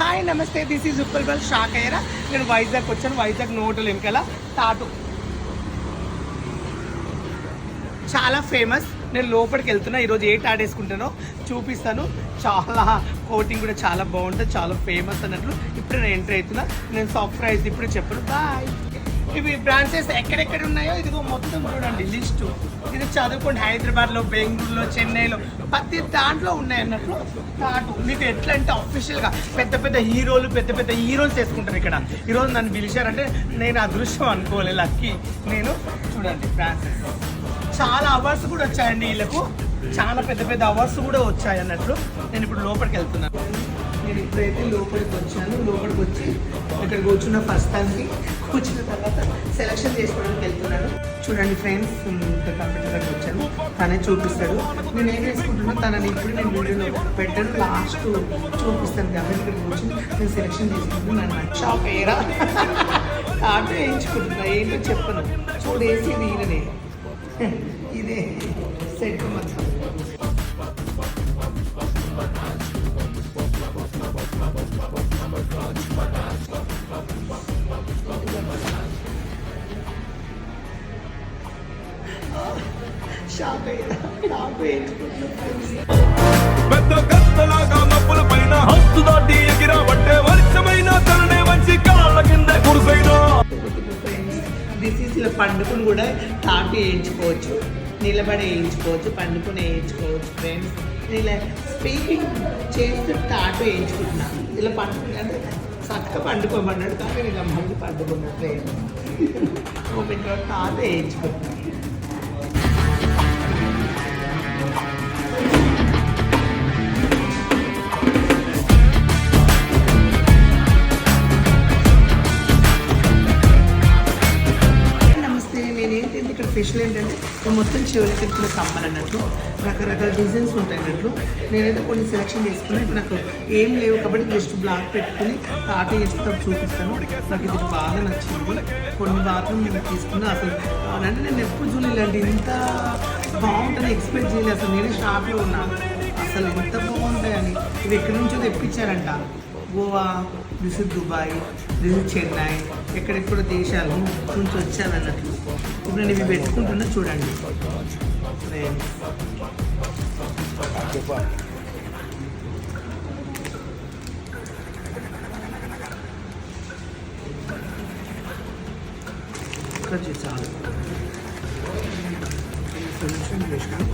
Hi నమస్తే, this is Uppal shock అయ్యారా. నేను వైజాగ్ వచ్చాను. వైజాగ్ నోటలు వెనకాల టాటూ చాలా ఫేమస్. నేను లోపలికి వెళ్తున్నా. ఈరోజు ఏ టాట్ వేసుకుంటానో చూపిస్తాను. చాలా కోటింగ్ కూడా చాలా బాగుంటుంది, చాలా ఫేమస్ అన్నట్లు. ఇప్పుడు నేను ఎంటర్ అవుతున్నా. నేను సర్ప్రైజ్ ఇప్పుడు చెప్పను. బాయ్. ఇవి బ్రాంచెస్ ఎక్కడెక్కడ ఉన్నాయో ఇదిగో మొత్తం చూడండి లిస్టు. ఇది చదువుకోండి. హైదరాబాద్లో, బెంగళూరులో, చెన్నైలో ప్రతి దాంట్లో ఉన్నాయి అన్నట్లు. టాటూ మీకు ఎట్లా అంటే అఫీషియల్గా పెద్ద పెద్ద హీరోస్ వేసుకుంటారు ఇక్కడ. ఈరోజు నన్ను పిలిచారంటే నేను అదృష్టం అనుకోవాలి, లక్కీ నేను. చూడండి బ్రాంచెస్ చాలా అవార్డ్స్ కూడా వచ్చాయండి వీళ్ళకు. చాలా పెద్ద అవార్డ్స్ కూడా వచ్చాయి అన్నట్లు. నేను ఇప్పుడు లోపలికి వెళ్తున్నాను. నేను ఇప్పుడైతే లోపలికి వచ్చాను. లోపలికి వచ్చి ఇక్కడ కూర్చున్న ఫస్ట్ టైంకి కూర్చున్న తర్వాత సెలక్షన్ చేసుకోవడానికి వెళ్తున్నాను. చూడండి ఫ్రెండ్స్, కంప్యూటర్ దగ్గర వచ్చాను. తనే చూపిస్తాడు. నేను ఏం వేసుకుంటున్నా తనని ఇప్పుడు నేను వీడియోలో పెట్టాను. లాస్ట్ చూపిస్తాను కాబట్టి ఇక్కడ కూర్చొని నేను సెలక్షన్ చేసుకుంటున్నాను. షాప్ ఏరా ఆటో వేయించుకుంటున్నా. ఏంటో చెప్పను. చూడేసి ఈయననే ఇదే సెట్ మొత్తం. పెద్ద కత్తలాగా మబ్బుల పైన హస్తు దాటి ఎగిరాబట్టే వర్షమైన తరుణే మంచి కాళ్ళ కింద కురుసైనా. దిస్ ఈస్ ఇలా పండుకుని కూడా టాటూ వేయించుకోవచ్చు, నిలబడి వేయించుకోవచ్చు, పండుకుని వేయించుకోవచ్చు ఫ్రెండ్స్. ఇలా స్పీకింగ్ చేస్తూ టాటూ వేయించుకుంటున్నాను. ఇలా పండుకుని అంటే చక్కగా పండుకోమన్నాడు కానీ ఇలా మంది పండుకున్న ఫ్రెండ్స్. టాటూ వేయించుకుంటున్నాను. స్పెషల్ ఏంటంటే మొత్తం చివరికి ఎత్తున కమ్మలు అన్నట్లు, రకరకాల డిజైన్స్ ఉంటాయి అన్నట్లు. నేనైతే కొన్ని సెలెక్షన్ చేసుకున్నాను. ఇప్పుడు నాకు ఏం లేవు కాబట్టి జస్ట్ బ్లాక్ పెట్టుకుని టాటూ చేస్తే చూపిస్తాను. నాకు ఇది బాగా నచ్చింది. కొన్ని మాత్రం నేను తీసుకున్నా. అసలు అంటే నేను ఎప్పుడు చూడలేండి ఇంత బాగుంటుంది, ఎక్స్పెక్ట్ చేయలేదు. అసలు నేనే షాప్లో ఉన్నాను. అసలు ఎంత బాగుంటాయని. ఇవి ఎక్కడి నుంచో తెప్పించారంట. Goa, this is Dubai, this is Chennai, ఎక్కడెక్కడ దేశాల నుంచి వచ్చాను అన్నట్లు. ఇప్పుడు నేను ఇవి పెట్టుకుంటున్నా చూడండి. ఇక్కడ చాలు సెలెక్షన్ చేసినాను.